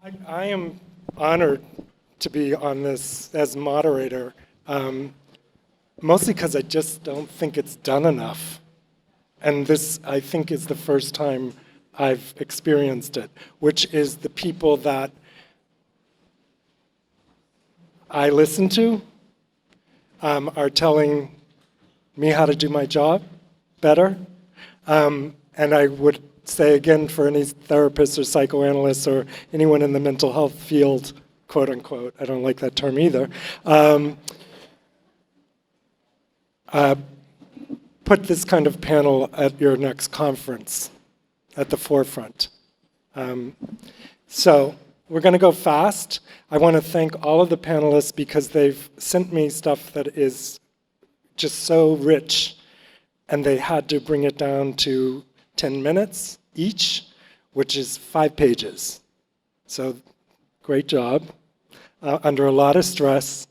I am honored to be on this as moderator, mostly because I just don't think it's done enough. And this, I think, is the first time I've experienced it, which is the people that I listen to are telling me how to do my job better. And I would say again for any therapists or psychoanalysts or anyone in the mental health field, quote unquote, I don't like that term either, put this kind of panel at your next conference at the forefront. So we're going to go fast. I want to thank all of the panelists because they've sent me stuff that is just so rich, and they had to bring it down to 10 minutes each, which is 5 pages. So great job, under a lot of stress.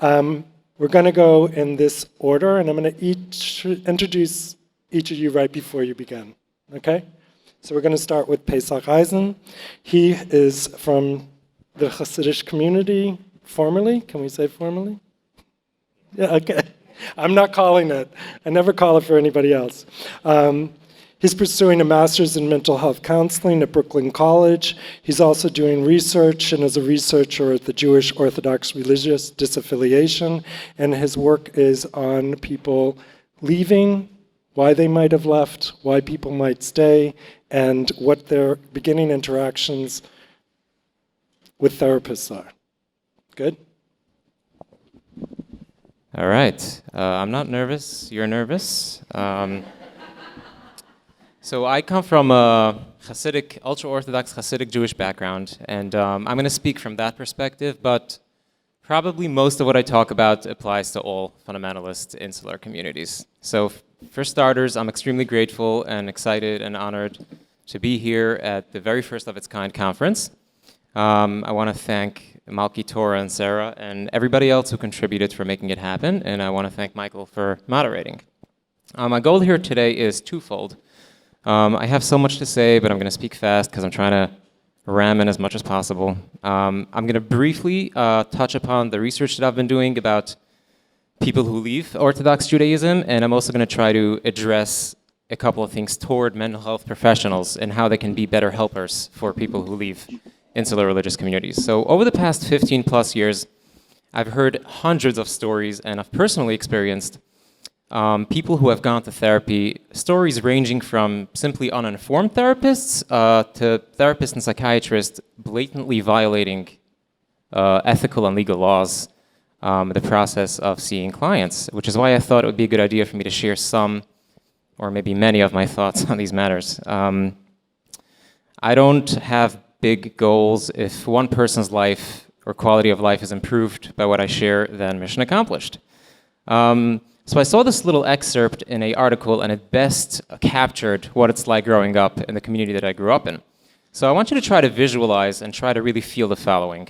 We're going to go in this order, and I'm going to introduce each of you right before you begin, okay? So we're going to start with Pesach Eisen. He is from the Hasidic community, formerly. Can we say formerly? Yeah, okay. I'm not calling it. I never call it for anybody else. He's pursuing a master's in mental health counseling at Brooklyn College. He's also doing research and is a researcher at the Jewish Orthodox Religious Disaffiliation. And his work is on people leaving, why they might have left, why people might stay, and what their beginning interactions with therapists are. Good? All right. I'm not nervous. You're nervous. So I come from a Hasidic, ultra-Orthodox Hasidic Jewish background, and I'm going to speak from that perspective, but probably most of what I talk about applies to all fundamentalist insular communities. So for starters, I'm extremely grateful and excited and honored to be here at the very first of its kind conference. I want to thank Malki, Torah, and Sarah, and everybody else who contributed for making it happen, and I want to thank Michael for moderating. My goal here today is twofold. I have so much to say, but I'm going to speak fast because I'm trying to ram in as much as possible. I'm going to briefly touch upon the research that I've been doing about people who leave Orthodox Judaism, and I'm also going to try to address a couple of things toward mental health professionals and how they can be better helpers for people who leave insular religious communities. So over the past 15 plus years, I've heard hundreds of stories, and I've personally experienced people who have gone to therapy, stories ranging from simply uninformed therapists to therapists and psychiatrists blatantly violating ethical and legal laws, the process of seeing clients, which is why I thought it would be a good idea for me to share some, or maybe many of my thoughts on these matters. I don't have big goals. If one person's life or quality of life is improved by what I share, then mission accomplished. So I saw this little excerpt in an article, and it best captured what it's like growing up in the community that I grew up in. So I want you to try to visualize and try to really feel the following.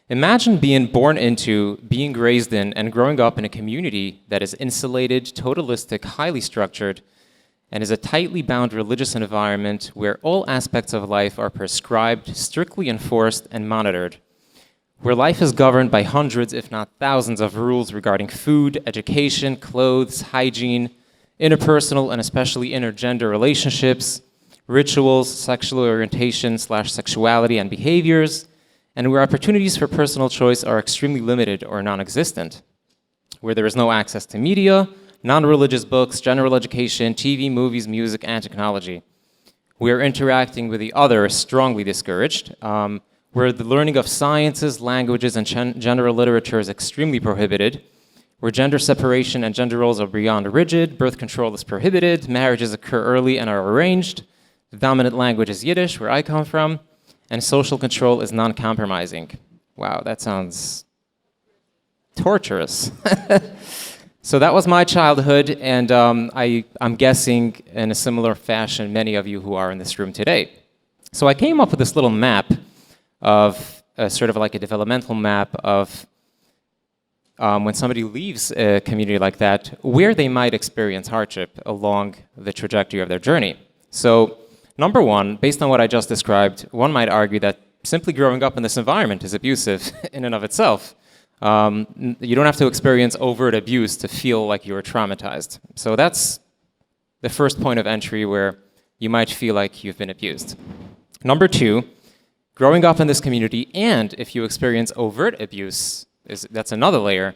Imagine being born into, being raised in, and growing up in a community that is insulated, totalistic, highly structured, and is a tightly bound religious environment where all aspects of life are prescribed, strictly enforced, and monitored, where life is governed by hundreds, if not thousands, of rules regarding food, education, clothes, hygiene, interpersonal and especially intergender relationships, rituals, sexual orientation / sexuality and behaviors, and where opportunities for personal choice are extremely limited or non-existent, where there is no access to media, non-religious books, general education, TV, movies, music, and technology. Where interacting with the other is strongly discouraged, where the learning of sciences, languages, and general literature is extremely prohibited, where gender separation and gender roles are beyond rigid, birth control is prohibited, marriages occur early and are arranged, the dominant language is Yiddish, where I come from, and social control is non-compromising. Wow, that sounds torturous. So that was my childhood, and I'm guessing in a similar fashion many of you who are in this room today. So I came up with this little map of sort of like a developmental map of when somebody leaves a community like that, where they might experience hardship along the trajectory of their journey. So number one, based on what I just described, one might argue that simply growing up in this environment is abusive in and of itself. You don't have to experience overt abuse to feel like you're traumatized. So that's the first point of entry where you might feel like you've been abused. Number two, growing up in this community, and if you experience overt abuse, that's another layer,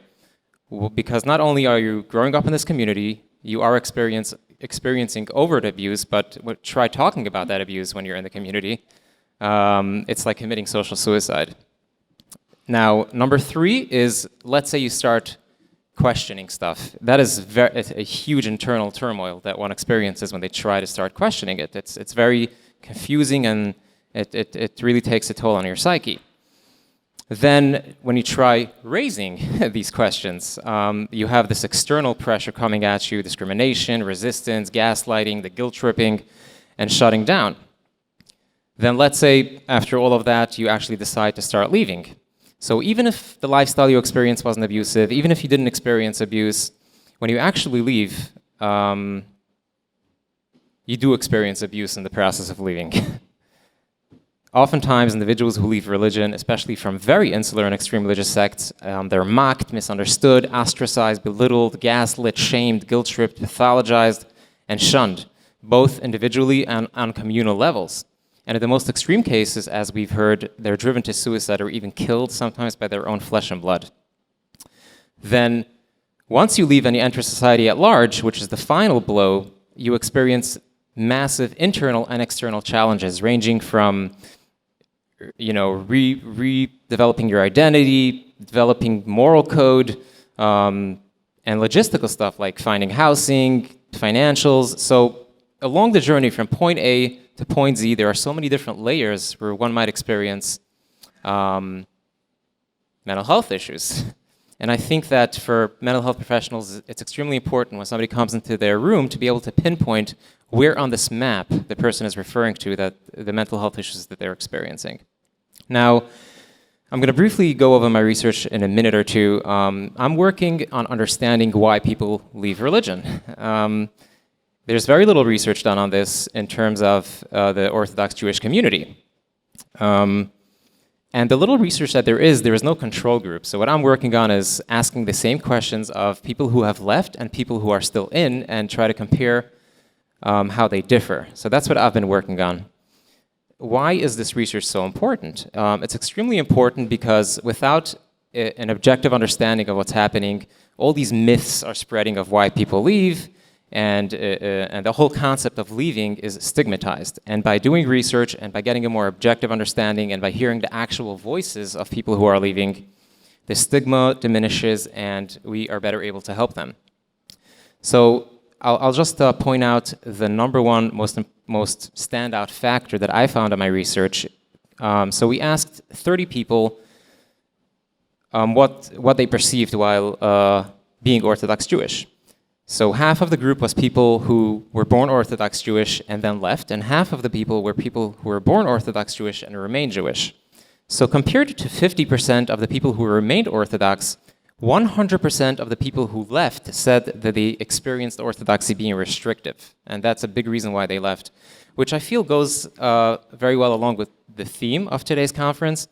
because not only are you growing up in this community, you are experiencing overt abuse, but try talking about that abuse when you're in the community. It's like committing social suicide. Now, number three is, let's say you start questioning stuff. That is a huge internal turmoil that one experiences when they try to start questioning it. It's very confusing, and it really takes a toll on your psyche. Then, when you try raising these questions, you have this external pressure coming at you: discrimination, resistance, gaslighting, the guilt tripping, and shutting down. Then let's say after all of that, you actually decide to start leaving. So even if the lifestyle you experienced wasn't abusive, even if you didn't experience abuse, when you actually leave, you do experience abuse in the process of leaving. Oftentimes, individuals who leave religion, especially from very insular and extreme religious sects, they're mocked, misunderstood, ostracized, belittled, gaslit, shamed, guilt-tripped, pathologized, and shunned, both individually and on communal levels. And in the most extreme cases, as we've heard, they're driven to suicide or even killed, sometimes by their own flesh and blood. Then, once you leave and you enter society at large, which is the final blow, you experience massive internal and external challenges, ranging from redeveloping your identity, developing moral code, and logistical stuff like finding housing, financials. So along the journey from point A to point Z, there are so many different layers where one might experience mental health issues. And I think that for mental health professionals, it's extremely important when somebody comes into their room to be able to pinpoint where on this map the person is referring to that the mental health issues that they're experiencing. Now, I'm going to briefly go over my research in a minute or two. I'm working on understanding why people leave religion. There's very little research done on this in terms of the Orthodox Jewish community. And the little research that there is no control group. So what I'm working on is asking the same questions of people who have left and people who are still in, and try to compare how they differ. So that's what I've been working on. Why is this research so important? It's extremely important because without an objective understanding of what's happening, all these myths are spreading of why people leave, and the whole concept of leaving is stigmatized. And by doing research and by getting a more objective understanding and by hearing the actual voices of people who are leaving, the stigma diminishes and we are better able to help them. So I'll just point out the number one most standout factor that I found in my research. So we asked 30 people what they perceived while being Orthodox Jewish. So half of the group was people who were born Orthodox Jewish and then left, and half of the people were people who were born Orthodox Jewish and remained Jewish. So compared to 50% of the people who remained Orthodox, 100% of the people who left said that they experienced Orthodoxy being restrictive. And that's a big reason why they left, which I feel goes very well along with the theme of today's conference.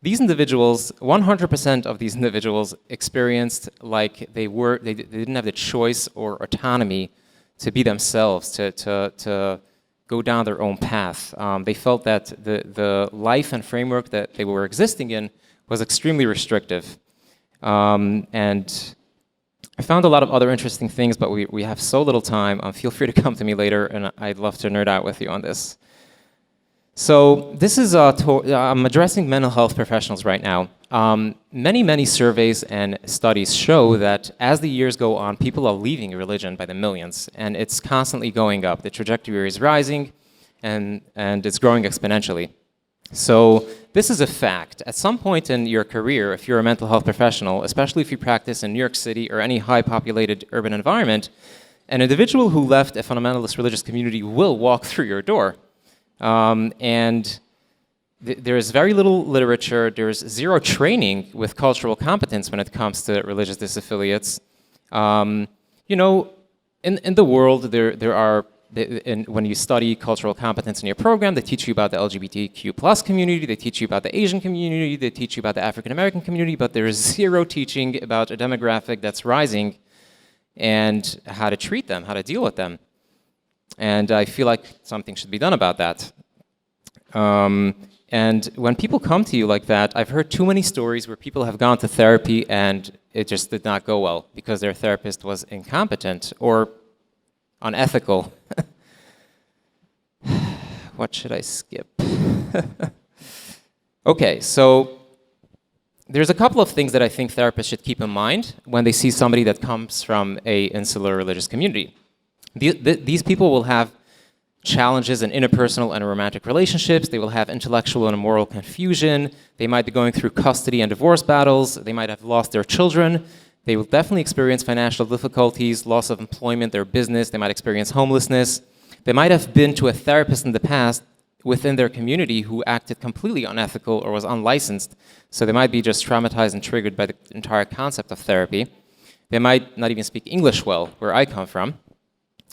These individuals, 100% of these individuals experienced like they didn't have the choice or autonomy to be themselves, to go down their own path. They felt that the life and framework that they were existing in was extremely restrictive. And I found a lot of other interesting things, but we have so little time. Feel free to come to me later, and I'd love to nerd out with you on this. So this is, I'm addressing mental health professionals right now. Many surveys and studies show that as the years go on, people are leaving religion by the millions, and it's constantly going up. The trajectory is rising, and it's growing exponentially. So this is a fact. At some point in your career, if you're a mental health professional, especially if you practice in New York City or any high-populated urban environment, an individual who left a fundamentalist religious community will walk through your door. And there is very little literature. There's zero training with cultural competence when it comes to religious disaffiliates. In the world, there are when you study cultural competence in your program, they teach you about the LGBTQ plus community, they teach you about the Asian community, they teach you about the African American community, but there is zero teaching about a demographic that's rising and how to treat them, how to deal with them. And I feel like something should be done about that. And when people come to you like that, I've heard too many stories where people have gone to therapy and it just did not go well because their therapist was incompetent or unethical. What should I skip? Okay, so there's a couple of things that I think therapists should keep in mind when they see somebody that comes from a insular religious community. These people will have challenges in interpersonal and romantic relationships. They will have intellectual and moral confusion. They might be going through custody and divorce battles. They might have lost their children. They will definitely experience financial difficulties, loss of employment, their business. They might experience homelessness. They might have been to a therapist in the past within their community who acted completely unethical or was unlicensed. So they might be just traumatized and triggered by the entire concept of therapy. They might not even speak English well, where I come from.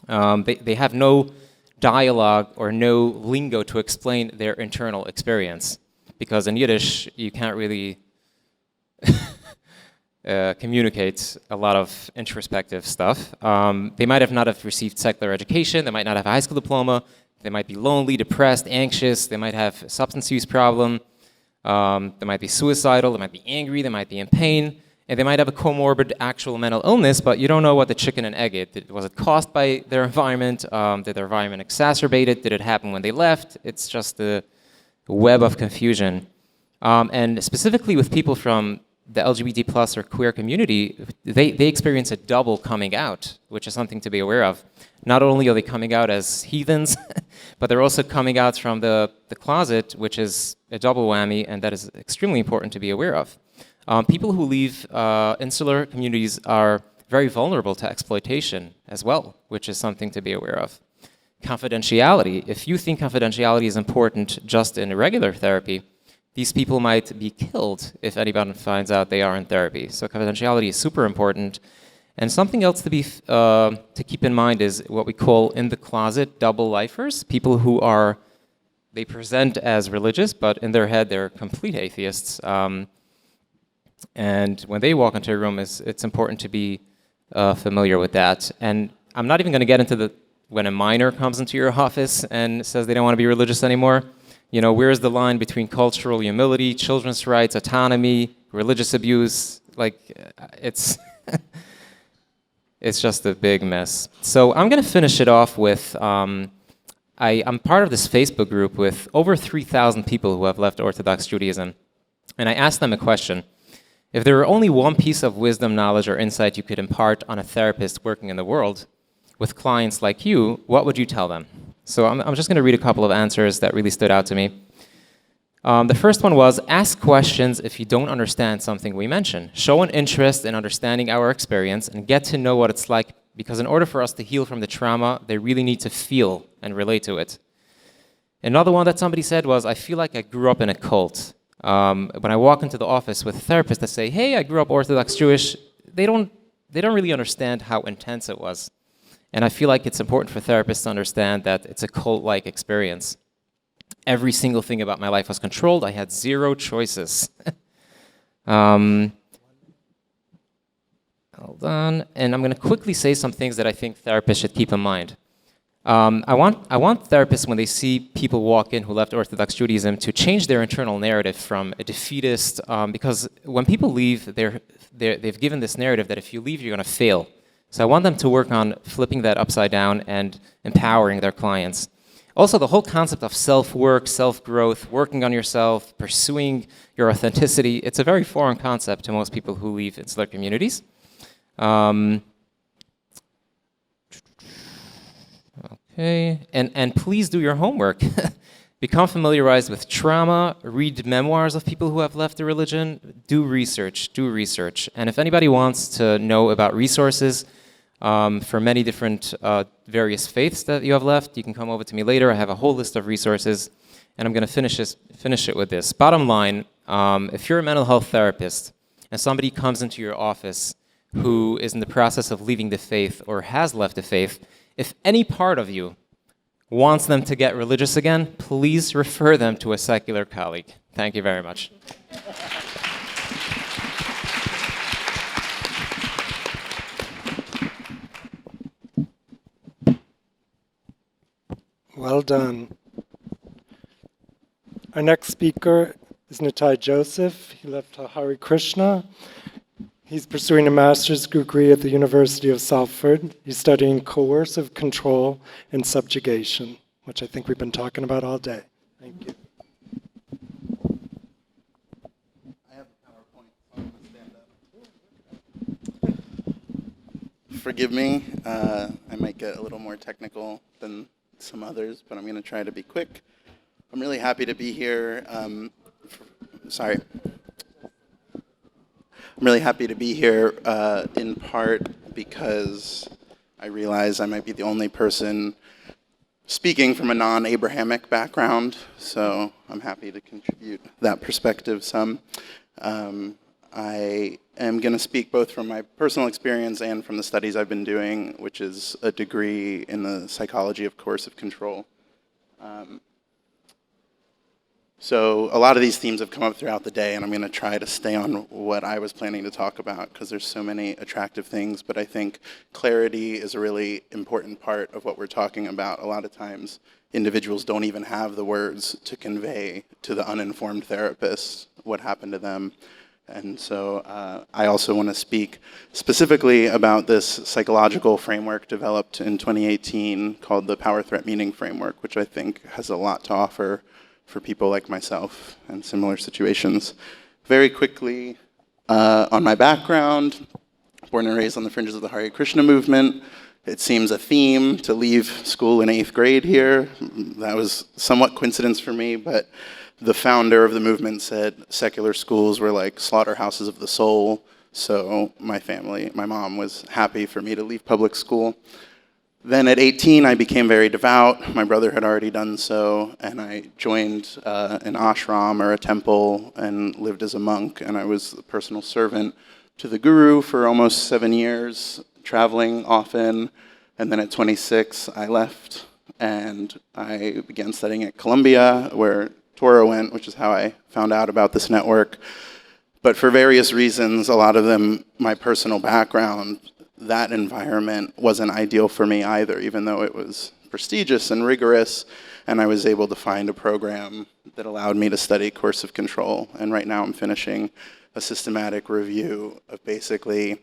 They have no dialogue or no lingo to explain their internal experience, because in Yiddish you can't really communicate a lot of introspective stuff. They might not have received secular education, they might not have a high school diploma, they might be lonely, depressed, anxious, they might have a substance use problem, they might be suicidal, they might be angry, they might be in pain, and they might have a comorbid actual mental illness, but you don't know what the chicken and egg is. Was it caused by their environment? Did their environment exacerbate it? Did it happen when they left? It's just a web of confusion. And specifically with people from the LGBT plus or queer community, they experience a double coming out, which is something to be aware of. Not only are they coming out as heathens, but they're also coming out from the closet, which is a double whammy, and that is extremely important to be aware of. People who leave insular communities are very vulnerable to exploitation as well, which is something to be aware of. Confidentiality. If you think confidentiality is important just in regular therapy, these people might be killed if anyone finds out they are in therapy. So confidentiality is super important. And something else to keep in mind is what we call in the closet double lifers, people who they present as religious, but in their head they're complete atheists. And when they walk into a room, it's important to be familiar with that. And I'm not even going to get into when a minor comes into your office and says they don't want to be religious anymore. You know, where's the line between cultural humility, children's rights, autonomy, religious abuse? Like, it's it's just a big mess. So I'm going to finish it off with, I'm part of this Facebook group with over 3,000 people who have left Orthodox Judaism. And I asked them a question. If there were only one piece of wisdom, knowledge, or insight you could impart on a therapist working in the world with clients like you, what would you tell them? So I'm just going to read a couple of answers that really stood out to me. The first one was, ask questions if you don't understand something we mention. Show an interest in understanding our experience and get to know what it's like, because in order for us to heal from the trauma, they really need to feel and relate to it. Another one that somebody said was, I feel like I grew up in a cult. When I walk into the office with a therapist, I say, hey, I grew up Orthodox Jewish, they don't really understand how intense it was. And I feel like it's important for therapists to understand that it's a cult-like experience. Every single thing about my life was controlled. I had zero choices. Hold on. And I'm going to quickly say some things that I think therapists should keep in mind. I want therapists, when they see people walk in who left Orthodox Judaism, to change their internal narrative from a defeatist, because when people leave, they've given this narrative that if you leave, you're going to fail. So I want them to work on flipping that upside down and empowering their clients. Also, the whole concept of self-work, self-growth, working on yourself, pursuing your authenticity, it's a very foreign concept to most people who leave insular communities. Okay, and please do your homework. Become familiarized with trauma, read memoirs of people who have left the religion, do research. And if anybody wants to know about resources for many different various faiths that you have left, you can come over to me later. I have a whole list of resources, and I'm going to finish it with this. Bottom line, if you're a mental health therapist and somebody comes into your office who is in the process of leaving the faith or has left the faith, if any part of you wants them to get religious again, please refer them to a secular colleague. Thank you very much. Well done. Our next speaker is Nitai Joseph. He left Hare Krishna. He's pursuing a master's degree at the University of Salford. He's studying coercive control and subjugation, which I think we've been talking about all day. Thank you. I have the PowerPoint, so I'm going to stand up. Forgive me, I might get a little more technical than some others, but I'm going to try to be quick. I'm really happy to be here. I'm really happy to be here in part because I realize I might be the only person speaking from a non-Abrahamic background, so I'm happy to contribute that perspective some. I am going to speak both from my personal experience and from the studies I've been doing, which is a degree in the psychology of coercive control. So a lot of these themes have come up throughout the day, and I'm going to try to stay on what I was planning to talk about because there's so many attractive things, but I think clarity is a really important part of what we're talking about. A lot of times individuals don't even have the words to convey to the uninformed therapist what happened to them. And so I also want to speak specifically about this psychological framework developed in 2018 called the Power Threat Meaning Framework, which I think has a lot to offer for people like myself in similar situations. Very quickly, on my background, born and raised on the fringes of the Hare Krishna movement. It seems a theme to leave school in 8th grade here. That was somewhat coincidence for me, but the founder of the movement said secular schools were like slaughterhouses of the soul. So my mom was happy for me to leave public school. Then at 18, I became very devout. My brother had already done so, and I joined an ashram or a temple and lived as a monk, and I was the personal servant to the guru for almost 7 years, traveling often. And then at 26, I left, and I began studying at Columbia, where Torah went, which is how I found out about this network. But for various reasons, a lot of them my personal background, that environment wasn't ideal for me either, even though it was prestigious and rigorous, and I was able to find a program that allowed me to study coercive control. And right now I'm finishing a systematic review of basically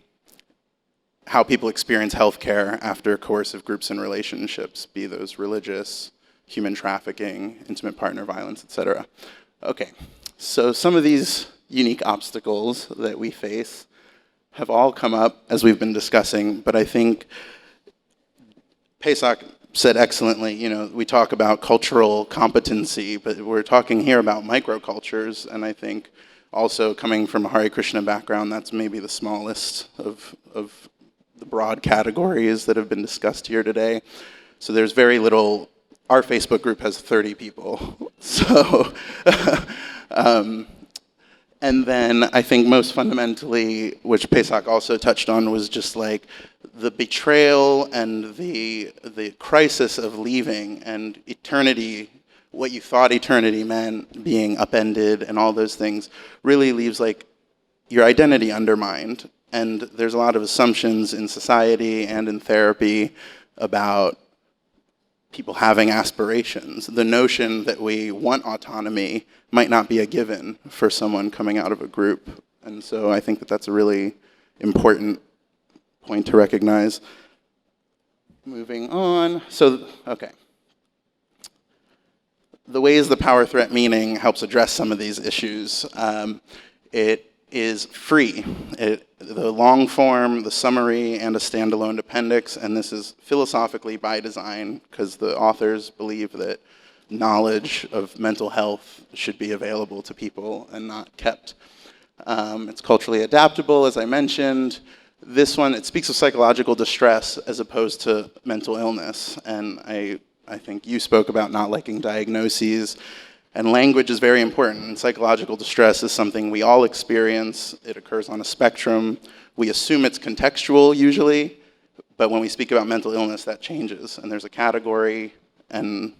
how people experience healthcare after coercive groups and relationships, be those religious, human trafficking, intimate partner violence, etc. Okay, so some of these unique obstacles that we face have all come up as we've been discussing, but I think Pesach said excellently, we talk about cultural competency, but we're talking here about microcultures, and I think also coming from a Hare Krishna background, that's maybe the smallest of the broad categories that have been discussed here today. So there's very little. Our Facebook group has 30 people, so and then I think most fundamentally, which Pesach also touched on, was just like the betrayal and the crisis of leaving and eternity, what you thought eternity meant, being upended and all those things, really leaves like your identity undermined. And there's a lot of assumptions in society and in therapy about people having aspirations. The notion that we want autonomy might not be a given for someone coming out of a group. And so I think that that's a really important point to recognize. Moving on. So, okay. The ways the power threat meaning helps address some of these issues. It is free. The long form, the summary, and a standalone appendix, and this is philosophically by design because the authors believe that knowledge of mental health should be available to people and not kept. It's culturally adaptable, as I mentioned. This one, it speaks of psychological distress as opposed to mental illness, and I think you spoke about not liking diagnoses. And language is very important. Psychological distress is something we all experience. It occurs on a spectrum. We assume it's contextual usually, but when we speak about mental illness, that changes. And there's a category, and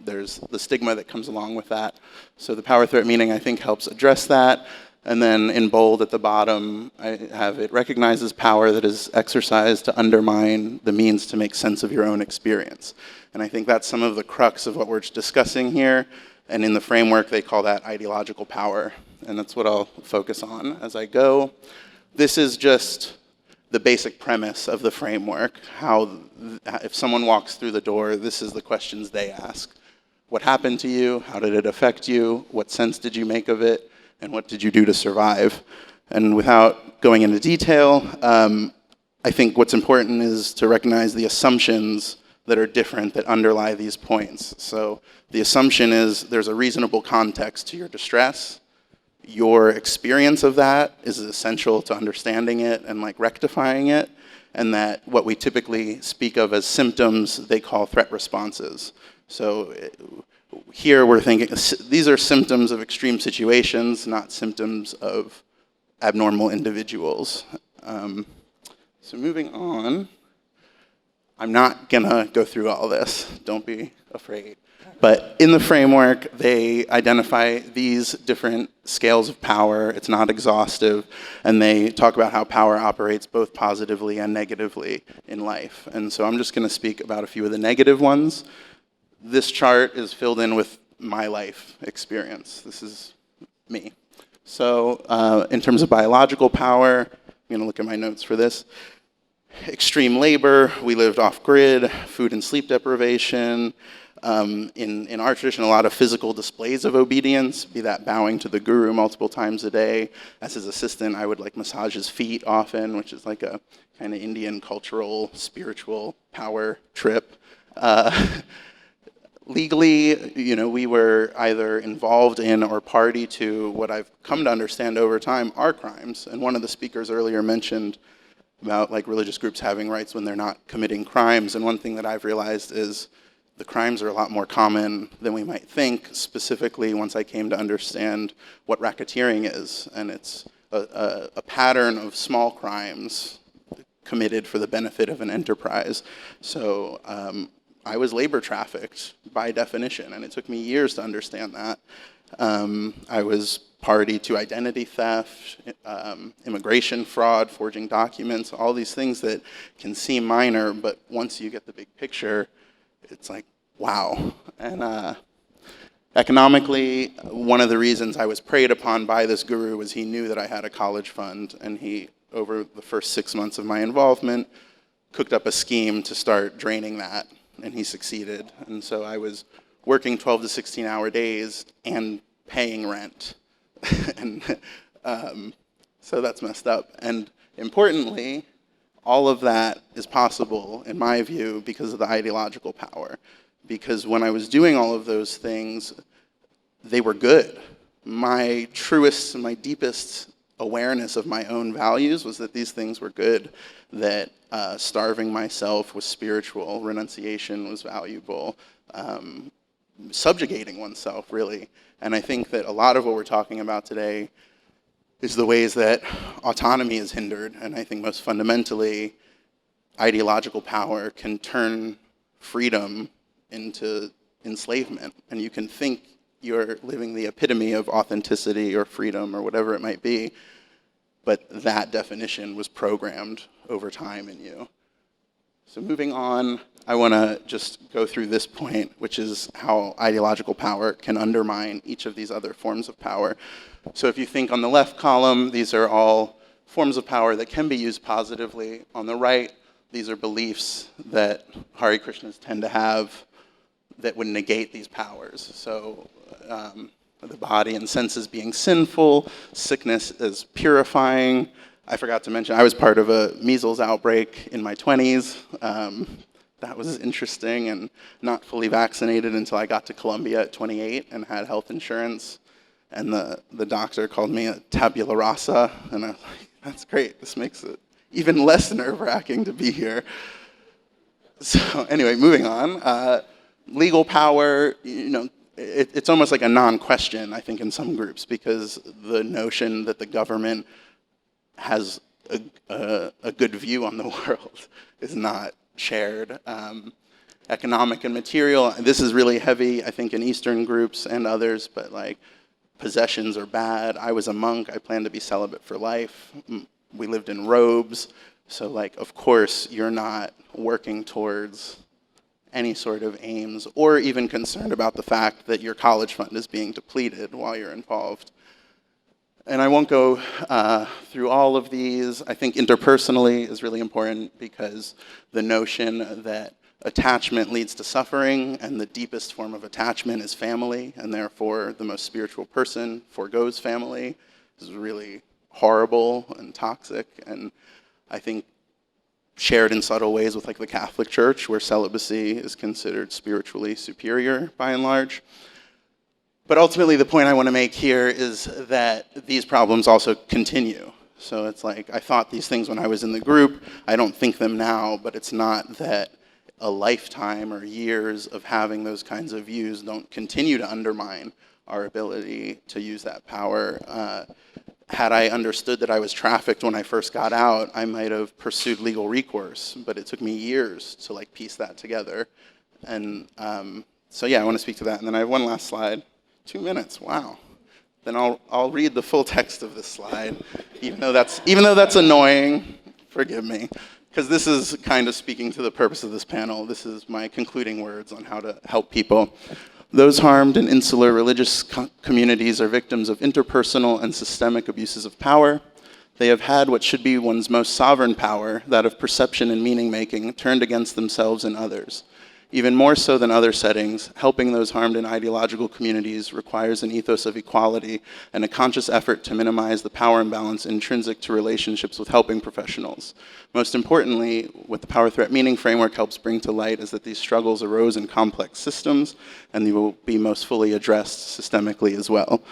there's the stigma that comes along with that. So the power threat meaning, I think, helps address that. And then in bold at the bottom, I have it recognizes power that is exercised to undermine the means to make sense of your own experience. And I think that's some of the crux of what we're discussing here. And in the framework, they call that ideological power. And that's what I'll focus on as I go. This is just the basic premise of the framework. How, if someone walks through the door, this is the questions they ask. What happened to you? How did it affect you? What sense did you make of it? And what did you do to survive? And without going into detail, I think what's important is to recognize the assumptions that are different that underlie these points. So the assumption is there's a reasonable context to your distress. Your experience of that is essential to understanding it and like rectifying it. And that what we typically speak of as symptoms, they call threat responses. So here we're thinking, these are symptoms of extreme situations, not symptoms of abnormal individuals. So moving on, I'm not gonna go through all this, don't be afraid. But in the framework, they identify these different scales of power. It's not exhaustive, and they talk about how power operates both positively and negatively in life. And so I'm just gonna speak about a few of the negative ones. This chart is filled in with my life experience. This is me. So in terms of biological power, I'm gonna look at my notes for this. Extreme labor, we lived off-grid, food and sleep deprivation. In our tradition, a lot of physical displays of obedience, be that bowing to the guru multiple times a day. As his assistant, I would like massage his feet often, which is like a kind of Indian cultural, spiritual power trip. Legally, we were either involved in or party to what I've come to understand over time are crimes. And one of the speakers earlier mentioned about like religious groups having rights when they're not committing crimes. And one thing that I've realized is the crimes are a lot more common than we might think, specifically once I came to understand what racketeering is. And it's a pattern of small crimes committed for the benefit of an enterprise. So I was labor trafficked by definition, and it took me years to understand that. I was party to identity theft, immigration fraud, forging documents, all these things that can seem minor, but once you get the big picture, it's like, wow. And economically, one of the reasons I was preyed upon by this guru was he knew that I had a college fund, and he, over the first 6 months of my involvement, cooked up a scheme to start draining that. And he succeeded. And so I was working 12 to 16-hour days and paying rent. And so that's messed up. And importantly, all of that is possible, in my view, because of the ideological power. Because when I was doing all of those things, they were good. My truest and my deepest awareness of my own values was that these things were good, that starving myself was spiritual, renunciation was valuable, subjugating oneself, really. And I think that a lot of what we're talking about today is the ways that autonomy is hindered. And I think most fundamentally, ideological power can turn freedom into enslavement. And you can think you're living the epitome of authenticity or freedom or whatever it might be, but that definition was programmed over time in you. So moving on, I want to just go through this point, which is how ideological power can undermine each of these other forms of power. So if you think on the left column, these are all forms of power that can be used positively. On the right, these are beliefs that Hare Krishnas tend to have that would negate these powers. So the body and senses being sinful, sickness is purifying. I forgot to mention, I was part of a measles outbreak in my 20s. That was interesting, and not fully vaccinated until I got to Columbia at 28 and had health insurance. And the doctor called me a tabula rasa, and I was like, that's great. This makes it even less nerve-wracking to be here. So anyway, moving on. Legal power, it's almost like a non-question, I think, in some groups, because the notion that the government has a good view on the world is not shared. economic and material. This is really heavy, I think, in Eastern groups and others, but like possessions are bad. I was a monk. I planned to be celibate for life. We lived in robes. So like, of course, you're not working towards any sort of aims or even concerned about the fact that your college fund is being depleted while you're involved. And I won't go through all of these. I think interpersonally is really important because the notion that attachment leads to suffering, and the deepest form of attachment is family, and therefore the most spiritual person forgoes family, is really horrible and toxic. And I think shared in subtle ways with like the Catholic Church, where celibacy is considered spiritually superior by and large. But ultimately the point I want to make here is that these problems also continue. So it's like, I thought these things when I was in the group, I don't think them now, but it's not that a lifetime or years of having those kinds of views don't continue to undermine our ability to use that power. Had I understood that I was trafficked when I first got out, I might have pursued legal recourse, but it took me years to like piece that together. And so yeah, I want to speak to that. And then I have one last slide. 2 minutes, wow. Then I'll read the full text of this slide, even though that's annoying, forgive me, because this is kind of speaking to the purpose of this panel. This is my concluding words on how to help people. Those harmed in insular religious communities are victims of interpersonal and systemic abuses of power. They have had what should be one's most sovereign power, that of perception and meaning-making, turned against themselves and others. Even more so than other settings, helping those harmed in ideological communities requires an ethos of equality and a conscious effort to minimize the power imbalance intrinsic to relationships with helping professionals. Most importantly, what the Power Threat Meaning Framework helps bring to light is that these struggles arose in complex systems, and they will be most fully addressed systemically as well.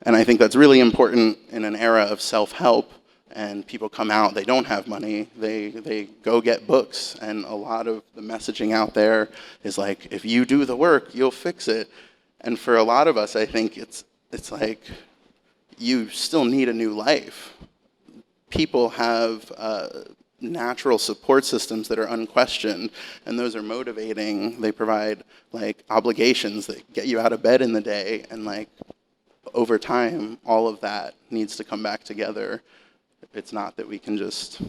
And I think that's really important in an era of self-help. And people come out, they don't have money, they go get books, and a lot of the messaging out there is like, if you do the work, you'll fix it. And for a lot of us, I think it's like, you still need a new life. People have natural support systems that are unquestioned, and those are motivating. They provide like obligations that get you out of bed in the day, and like over time, all of that needs to come back together. It's not that we can just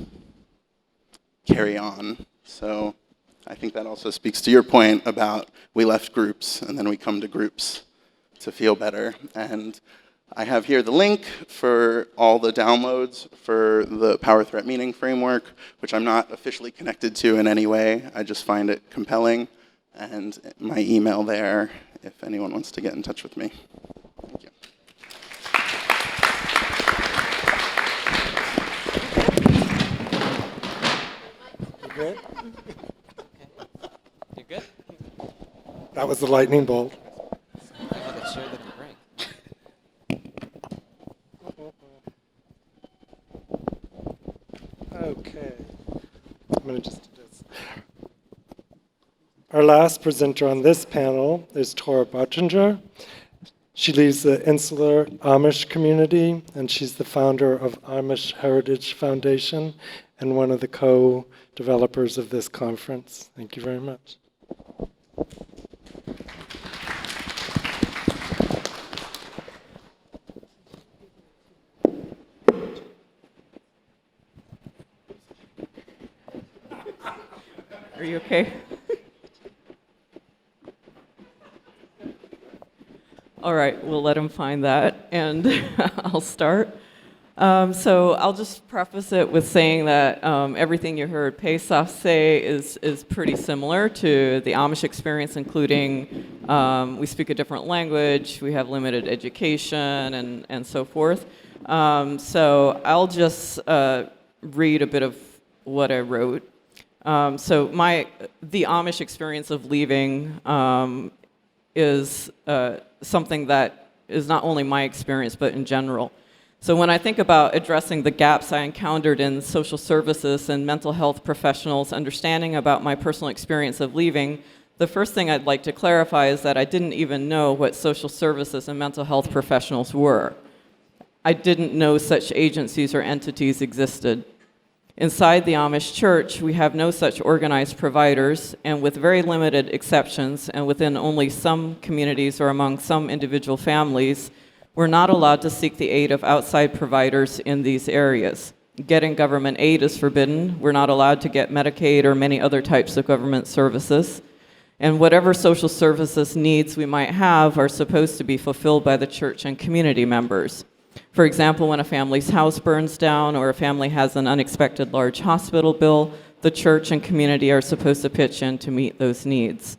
carry on. So I think that also speaks to your point about we left groups and then we come to groups to feel better. And I have here the link for all the downloads for the Power Threat Meaning Framework, which I'm not officially connected to in any way. I just find it compelling. And my email there if anyone wants to get in touch with me. Thank you. Good? You good? That was the lightning bolt. I could share the break. Okay. I'm going to just do this. Our last presenter on this panel is Torah Bontrager. She leads the insular Amish community, and she's the founder of Amish Heritage Foundation and one of the co-developers of this conference. Thank you very much. Are you okay? All right, we'll let him find that, and I'll start. So I'll just preface it with saying that everything you heard Pesach say is pretty similar to the Amish experience, including we speak a different language, we have limited education, and so forth. So I'll just read a bit of what I wrote. So the Amish experience of leaving is something that is not only my experience, but in general. So when I think about addressing the gaps I encountered in social services and mental health professionals' understanding about my personal experience of leaving, the first thing I'd like to clarify is that I didn't even know what social services and mental health professionals were. I didn't know such agencies or entities existed. Inside the Amish church, we have no such organized providers, and with very limited exceptions, and within only some communities or among some individual families, we're not allowed to seek the aid of outside providers in these areas. Getting government aid is forbidden. We're not allowed to get Medicaid or many other types of government services. And whatever social services needs we might have are supposed to be fulfilled by the church and community members. For example, when a family's house burns down or a family has an unexpected large hospital bill, the church and community are supposed to pitch in to meet those needs.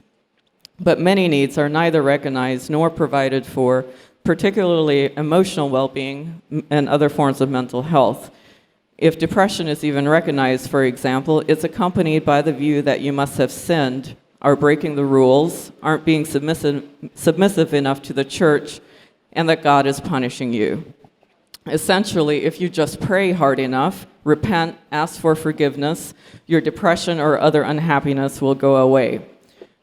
But many needs are neither recognized nor provided for, particularly emotional well-being and other forms of mental health. If depression is even recognized, for example, it's accompanied by the view that you must have sinned, are breaking the rules, aren't being submissive enough to the church, and that God is punishing you. Essentially, if you just pray hard enough, repent, ask for forgiveness, your depression or other unhappiness will go away.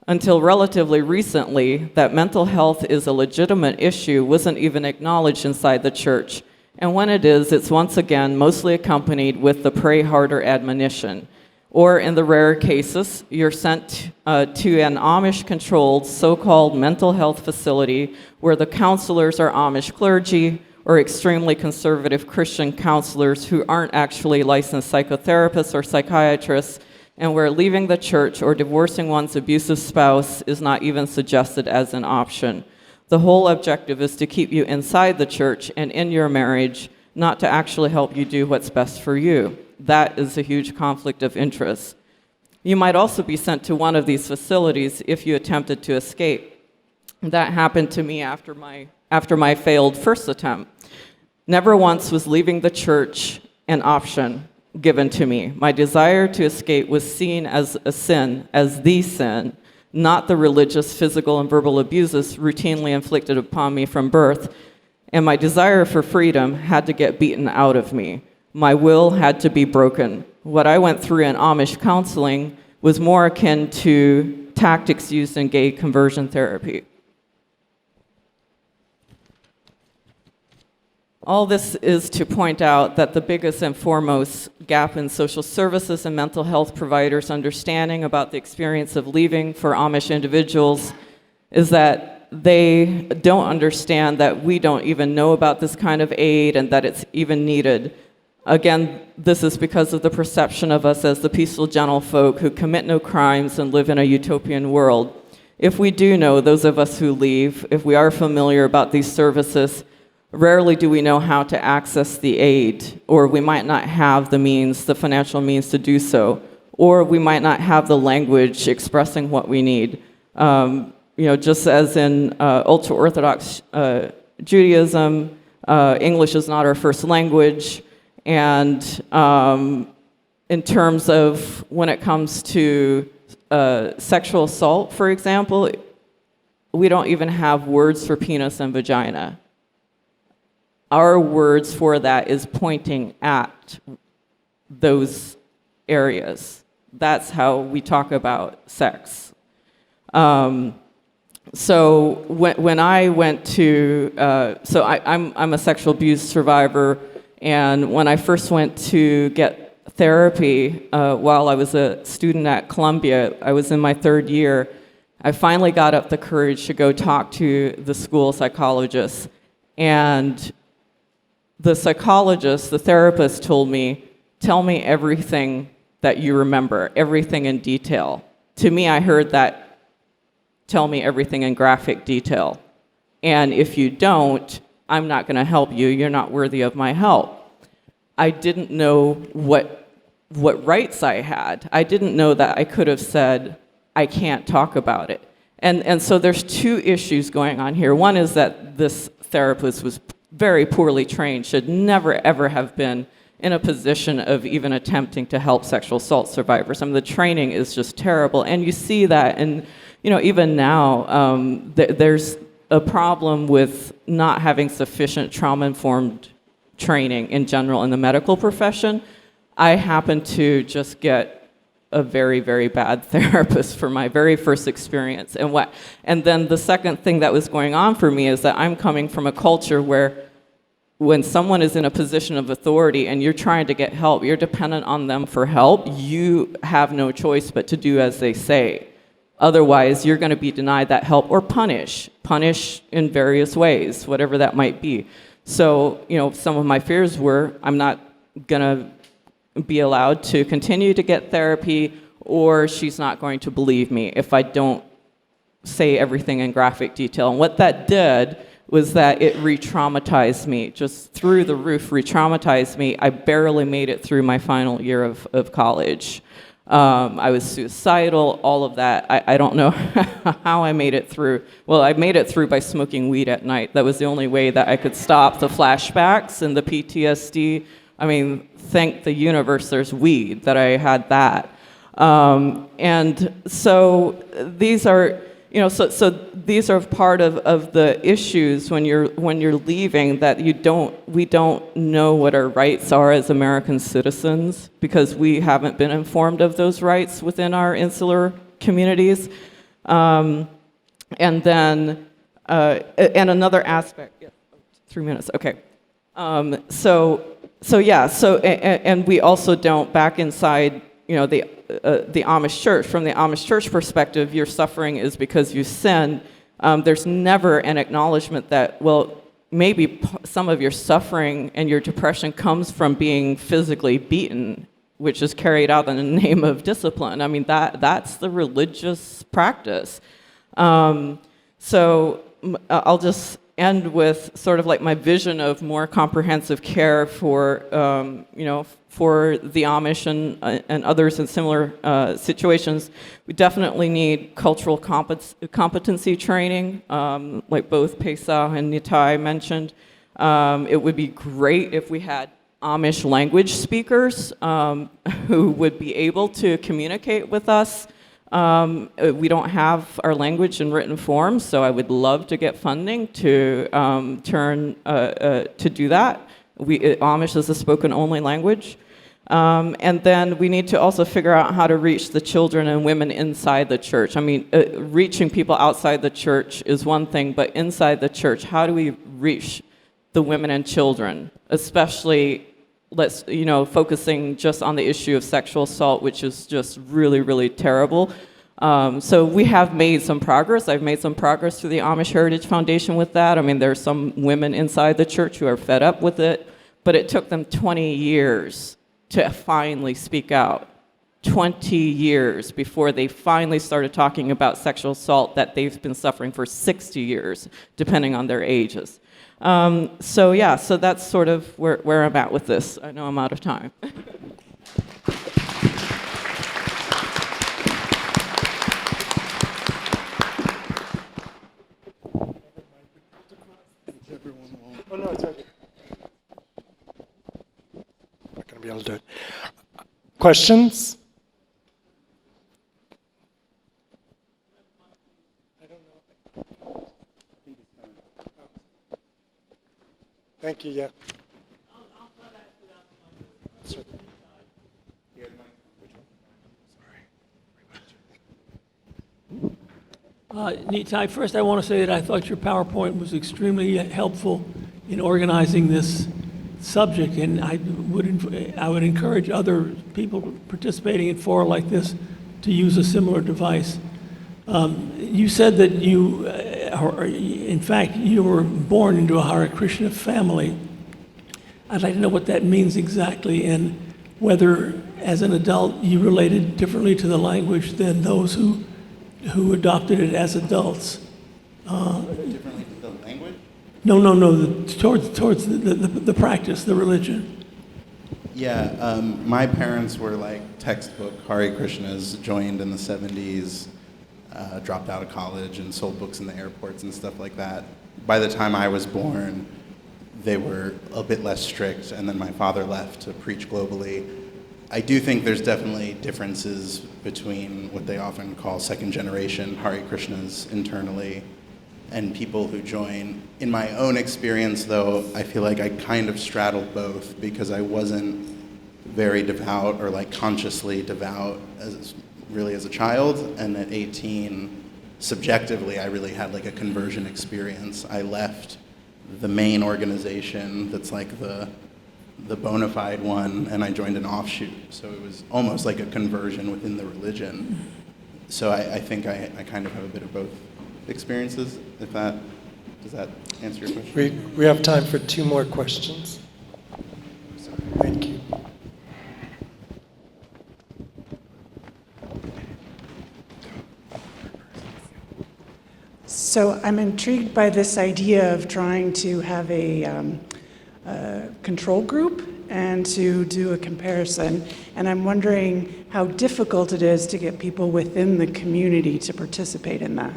Until relatively recently, that mental health is a legitimate issue wasn't even acknowledged inside the church. And when it is, it's once again mostly accompanied with the pray harder admonition. Or in the rare cases, you're sent to an Amish-controlled so-called mental health facility where the counselors are Amish clergy or extremely conservative Christian counselors who aren't actually licensed psychotherapists or psychiatrists, and where leaving the church or divorcing one's abusive spouse is not even suggested as an option. The whole objective is to keep you inside the church and in your marriage, not to actually help you do what's best for you. That is a huge conflict of interest. You might also be sent to one of these facilities if you attempted to escape. That happened to me after my failed first attempt. Never once was leaving the church an option given to me. My desire to escape was seen as a sin, as the sin, not the religious, physical, and verbal abuses routinely inflicted upon me from birth. And my desire for freedom had to get beaten out of me. My will had to be broken. What I went through in Amish counseling was more akin to tactics used in gay conversion therapy. All this is to point out that the biggest and foremost gap in social services and mental health providers' understanding about the experience of leaving for Amish individuals is that they don't understand that we don't even know about this kind of aid and that it's even needed. Again, this is because of the perception of us as the peaceful, gentle folk who commit no crimes and live in a utopian world. If we do know, those of us who leave, if we are familiar about these services, rarely do we know how to access the aid, or we might not have the means, the financial means to do so, or we might not have the language expressing what we need. Just as in ultra-Orthodox Judaism, English is not our first language, and in terms of when it comes to sexual assault, for example, we don't even have words for penis and vagina. Our words for that is pointing at those areas. That's how we talk about sex. So when I went to, I'm a sexual abuse survivor, and when I first went to get therapy while I was a student at Columbia, I was in my third year, I finally got up the courage to go talk to the school psychologist. And the psychologist, the therapist told me, tell me everything that you remember, everything in detail. To me, I heard that, tell me everything in graphic detail. And if you don't, I'm not going to help you. You're not worthy of my help. I didn't know what rights I had. I didn't know that I could have said, I can't talk about it. And so there's two issues going on here. One is that this therapist was very poorly trained, should never ever have been in a position of even attempting to help sexual assault survivors. I mean, the training is just terrible. And you see that, and even now, there's a problem with not having sufficient trauma-informed training in general in the medical profession. I happened to just get a very, very bad therapist for my very first experience. And then the second thing that was going on for me is that I'm coming from a culture where when someone is in a position of authority and you're trying to get help, you're dependent on them for help, you have no choice but to do as they say. Otherwise, you're going to be denied that help or punish in various ways, whatever that might be. So, some of my fears were, I'm not going to be allowed to continue to get therapy, or she's not going to believe me if I don't say everything in graphic detail. And what that did was that it re-traumatized me, just through the roof re-traumatized me. I barely made it through my final year of college. I was suicidal, all of that. I don't know how I made it through. Well, I made it through by smoking weed at night. That was the only way that I could stop the flashbacks and the PTSD. I mean, thank the universe there's weed that I had that. And so these are, so these are part of the issues when you're leaving, that we don't know what our rights are as American citizens, because we haven't been informed of those rights within our insular communities. And then and another aspect. Yeah, 3 minutes. Okay. And we also don't, back inside, the Amish church. From the Amish church perspective, your suffering is because you sin. There's never an acknowledgement that, well, maybe some of your suffering and your depression comes from being physically beaten, which is carried out in the name of discipline. I mean, that's the religious practice. So I'll just end with sort of like my vision of more comprehensive care for, for the Amish and others in similar situations. We definitely need cultural competency training, like both Pesach and Nitai mentioned. It would be great if we had Amish language speakers who would be able to communicate with us. We don't have our language in written form, so I would love to get funding to do that. Amish is a spoken-only language. And then we need to also figure out how to reach the children and women inside the church. I mean, reaching people outside the church is one thing, but inside the church, how do we reach the women and children, especially focusing just on the issue of sexual assault, which is just really, really terrible. So we have made some progress. I've made some progress through the Amish Heritage Foundation with that. I mean, there are some women inside the church who are fed up with it, but it took them 20 years to finally speak out. 20 years before they finally started talking about sexual assault that they've been suffering for 60 years, depending on their ages. So that's sort of where I'm at with this. I know I'm out of time. Oh, no, it's okay. Not going to be able to do it. Questions? Thank you, yeah. Sure. Nitai, first I want to say that I thought your PowerPoint was extremely helpful in organizing this subject, and I would encourage other people participating in fora like this to use a similar device. You said that in fact, you were born into a Hare Krishna family. I'd like to know what that means exactly, and whether, as an adult, you related differently to the language than those who adopted it as adults. Differently to the language? No. Towards the practice, the religion. Yeah, my parents were like textbook Hare Krishnas, joined in the 70s, dropped out of college and sold books in the airports and stuff like that. By the time I was born, they were a bit less strict, and then my father left to preach globally. I do think there's definitely differences between what they often call second generation Hare Krishnas internally and people who join. In my own experience, though, I feel like I kind of straddled both, because I wasn't very devout or like consciously devout as a child, and at 18, subjectively, I really had like a conversion experience. I left the main organization that's like the bona fide one, and I joined an offshoot. So it was almost like a conversion within the religion. So I think I kind of have a bit of both experiences, does that answer your question? We have time for 2 more questions. Thank you. So I'm intrigued by this idea of trying to have a control group and to do a comparison. And I'm wondering how difficult it is to get people within the community to participate in that.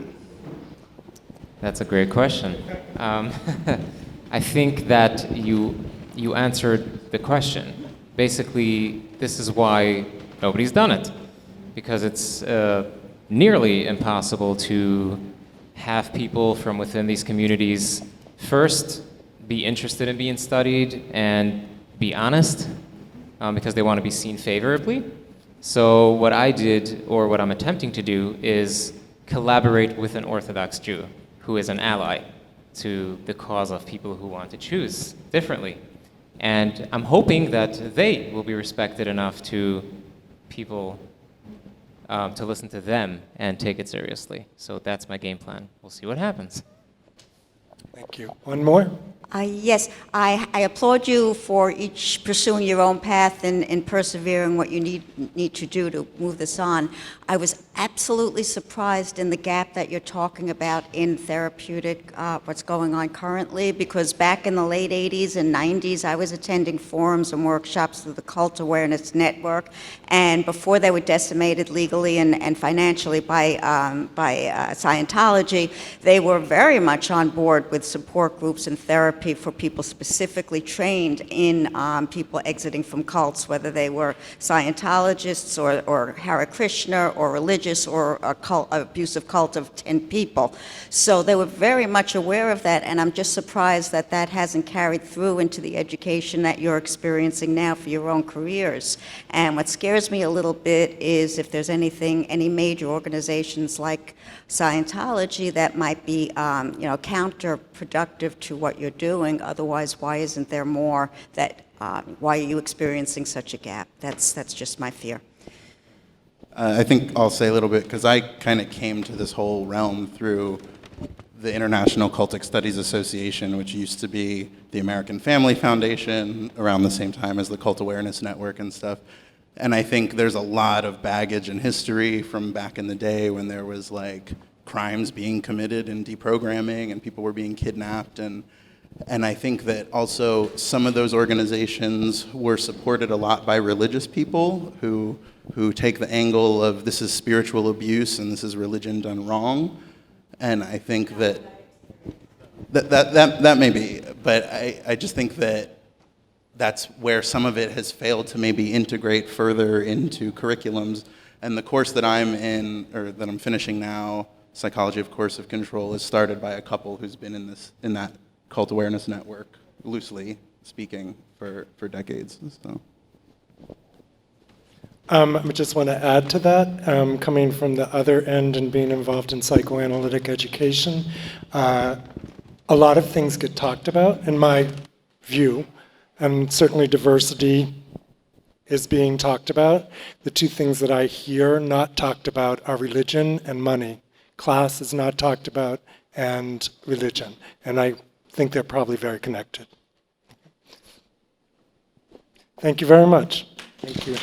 That's a great question. I think that you answered the question. Basically, this is why nobody's done it, because it's nearly impossible to have people from within these communities first be interested in being studied and be honest, because they want to be seen favorably. So what I did, or what I'm attempting to do, is collaborate with an Orthodox Jew who is an ally to the cause of people who want to choose differently. And I'm hoping that they will be respected enough to people to listen to them and take it seriously. So that's my game plan. We'll see what happens. Thank you. One more? Yes, I applaud you for each pursuing your own path and persevering what you need to do to move this on. I was absolutely surprised in the gap that you're talking about in therapeutic, what's going on currently, because back in the late 80s and 90s, I was attending forums and workshops through the Cult Awareness Network, and before they were decimated legally and financially by Scientology, they were very much on board with support groups and therapy for people specifically trained in people exiting from cults, whether they were Scientologists or Hare Krishna or religious or a cult, abusive cult of 10 people. So they were very much aware of that, and I'm just surprised that that hasn't carried through into the education that you're experiencing now for your own careers. And what scares me a little bit is if there's any major organizations like Scientology that might be counterproductive to what you're doing. Otherwise, why isn't there more why are you experiencing such a gap? That's just my fear. I think I'll say a little bit, because I kind of came to this whole realm through the International Cultic Studies Association, which used to be the American Family Foundation around the same time as the Cult Awareness Network and stuff. And I think there's a lot of baggage and history from back in the day when there was like crimes being committed and deprogramming and people were being kidnapped. And I think that also some of those organizations were supported a lot by religious people who take the angle of this is spiritual abuse and this is religion done wrong. And I think that may be, but I just think that that's where some of it has failed to maybe integrate further into curriculums. And the course that I'm in, or that I'm finishing now, Psychology of Coercive Control, is started by a couple who's been in that Cult Awareness Network, loosely speaking, for decades. So. I just want to add to that, coming from the other end and being involved in psychoanalytic education, a lot of things get talked about, in my view, and certainly diversity is being talked about. The 2 things that I hear not talked about are religion and money. Class is not talked about, and religion. And I think they're probably very connected. Thank you very much. Thank you.